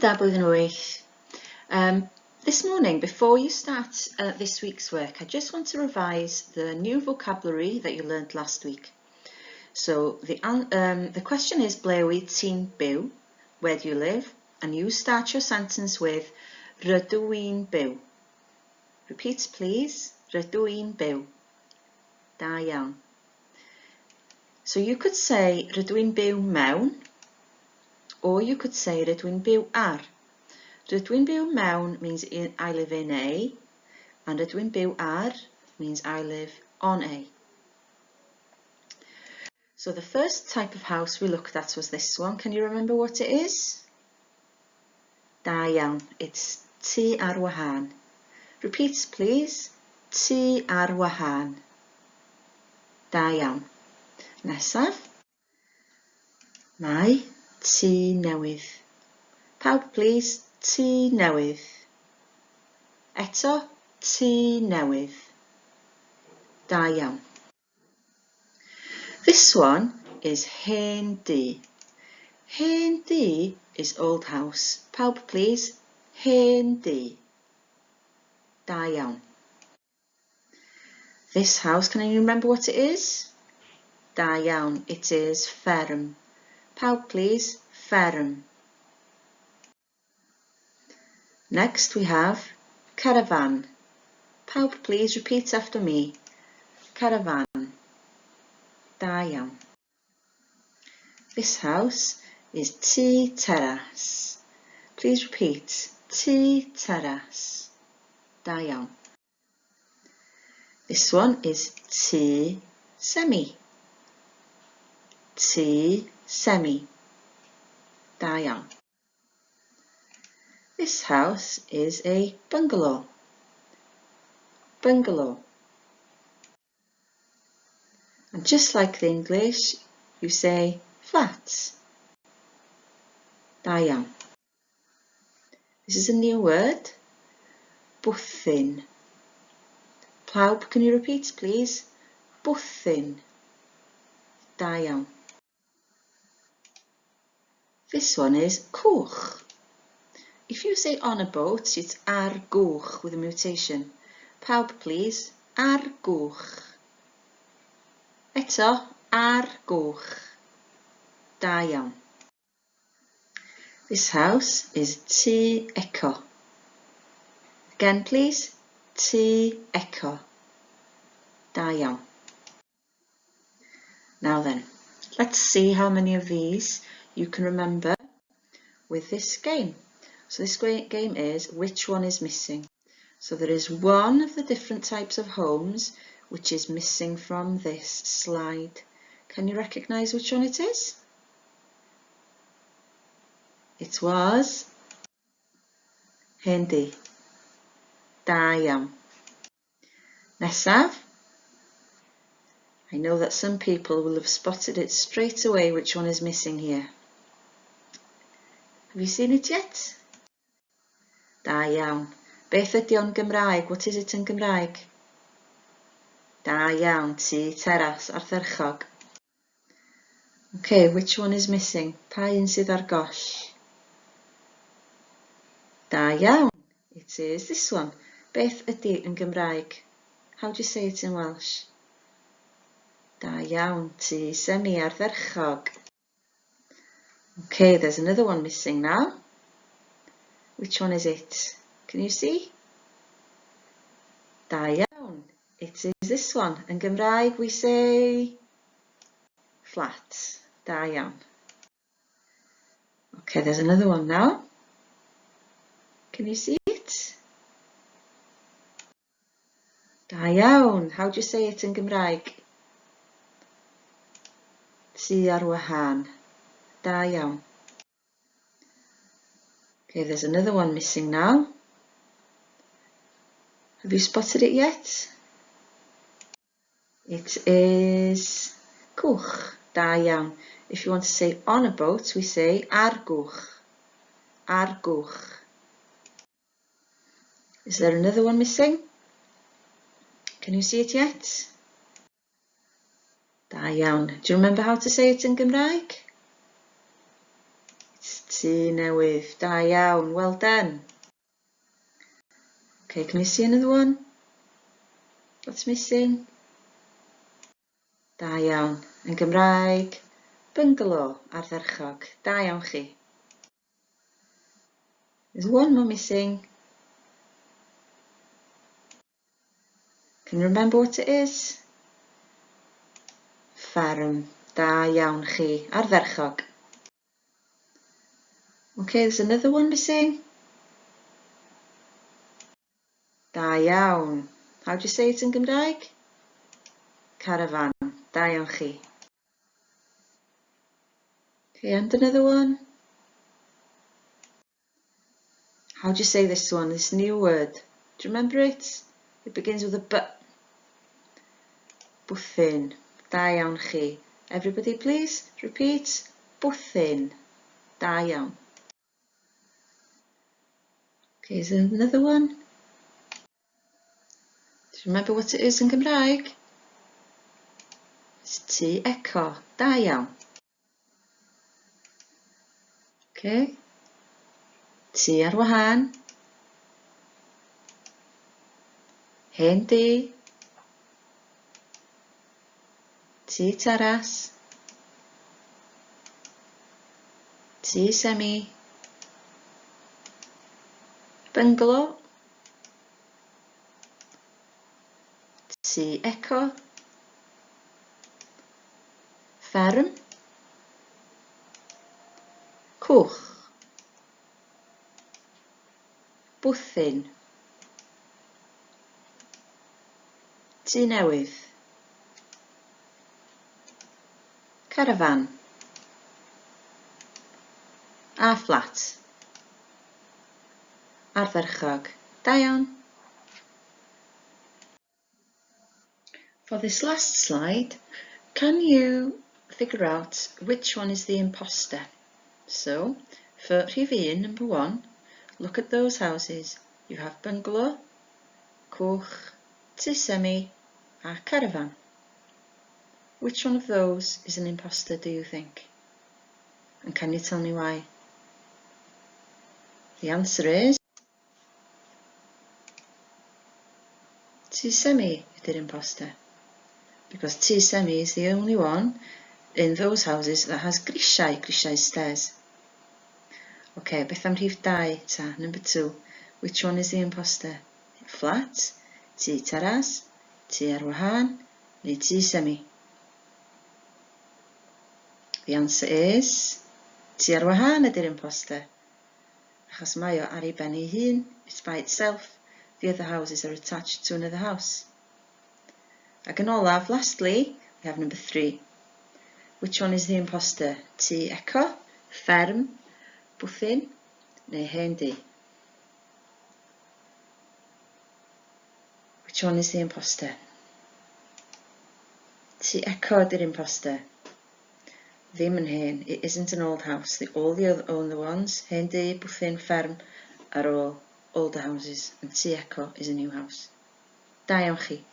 da blwyddyn wyth. This morning, before you start this week's work, I just want to revise the new vocabulary that you learnt last week. So the question is, ble wyt ti'n byw? Where do you live? And you start your sentence with rydw i'n byw. Repeat please. Rydw i'n byw. Da iawn. So you could say rydw i'n byw mewn, or you could say rydw i'n byw ar. Rydw i'n byw mewn means I live in A, and rydw i'n byw ar means I live on A. So the first type of house we looked at was this one. Can you remember what it is? Da iawn. It's tŷ ar wahân. Repeat please. Tŷ ar wahân. Da iawn. Nesaf. Mae tŷ newydd. Pawb please. Tŷ newydd. Eto, tŷ newydd. Da iawn. This one is hen dŷ. Hen dŷ is old house. Pawb please. Hen dŷ. Da iawn. This house, can you remember what it is? Da iawn. It is fferm. Pawb please. Fferm. Next we have caravan. Pawb please repeat after me. Caravan. Da iawn. This house is tŷ teras. Please repeat. Tŷ teras. Da iawn. This one is tŷ semi. Tŷ semi. Da iawn. This house is a bungalow. Bungalow. And just like the English, you say flat. Da iawn. This is a new word. Bwthyn. Pawb, can you repeat please? Bwthyn. Da iawn. This one is cwch. If you say on a boat, it's ar gwch with a mutation. Pawb please. Ar gwch. Eto, ar gwch. Da iawn. This house is tŷ eco. Again please. Tŷ eco. Da iawn. Now then, let's see how many of these you can remember with this game. So this game is which one is missing. So there is one of the different types of homes which is missing from this slide. Can you recognise which one it is? It was hen dŷ. Da iawn. Nesaf. I know that some people will have spotted it straight away which one is missing here. Have you seen it yet? Da iawn. Beth ydi o'n Gymraeg? What is it in Gymraeg? Da iawn. Tŷ teras ardderchog. Okay, which one is missing? Pa un sydd ar goll? Da iawn. It is this one. Beth ydi yn Gymraeg? How do you say it in Welsh? Da iawn. Tŷ semi ardderchog. Okay, there's another one missing now. Which one is it? Can you see? Da iawn. It is this one. In Gymraeg we say flat. Da iawn. Okay, there's another one now. Can you see it? Da iawn. How do you say it in Gymraeg? Tŷ ar wahân. Da iawn. Okay, there's another one missing now. Have you spotted it yet? It is cwch. Da iawn. If you want to say on a boat, we say ar gwch. Ar gwch. Is there another one missing? Can you see it yet? Da iawn. Do you remember how to say it in Gymraeg? It's Tŷ newydd. Da iawn. Well done. Okay, can you see another one? What's missing? Da iawn. Yn Gymraeg, bungalow, ardderchog. Da iawn chi. There's one more missing. Can you remember what it is? Ffarm. Da iawn chi. Ardderchog. Okay, there's another one missing. Da iawn. How do you say it in Gymraeg? Caravan. Da iawn chi. Okay, and another one. How do you say this one, this new word? Do you remember it? It begins with a B. Bwthyn. Da iawn chi. Everybody please repeat. Bwthyn. Da iawn. Okay, is there another one? Do you remember what it is in Gymraeg? It's tŷ eco. Da iawn. Okay. Tŷ ar wahân. Hen du. Tŷ teras. Tŷ semi. Bungalow. Tŷ eco. Fferm. Cwch. Bwthyn. Tŷ newydd. Carafan. A fflat. Ardderchog. Da iawn. For this last slide, can you figure out which one is the imposter? So, for Rhif 1, number 1, look at those houses. You have bungalow, cwch, tŷ semi, a caravan. Which one of those is an imposter, do you think? And can you tell me why? The answer is tŷ semi ydy'r imposter. Because tŷ semi is the only one in those houses that has grisiau stairs. Okay, beth am Rhif 2 ta, number 2. Which one is the imposter? Flat, tŷ teras, tŷ ar wahân, neu tŷ semi? The answer is tŷ ar wahân ydy'r imposter. Achos mae o ar ei ben ei hun, it's by itself. The other houses are attached to another house. Ac yn olaf, lastly, we have number 3. Which one is the imposter? Tŷ eco, fferm, bwthyn, neu hen du? Which one is the imposter? Tŷ eco ydy'r imposter. Ddim yn hen. It isn't an old house. All the other ones, hen du, bwthyn, fferm, are all older houses. And tŷ eco is a new house. Da iawn chi.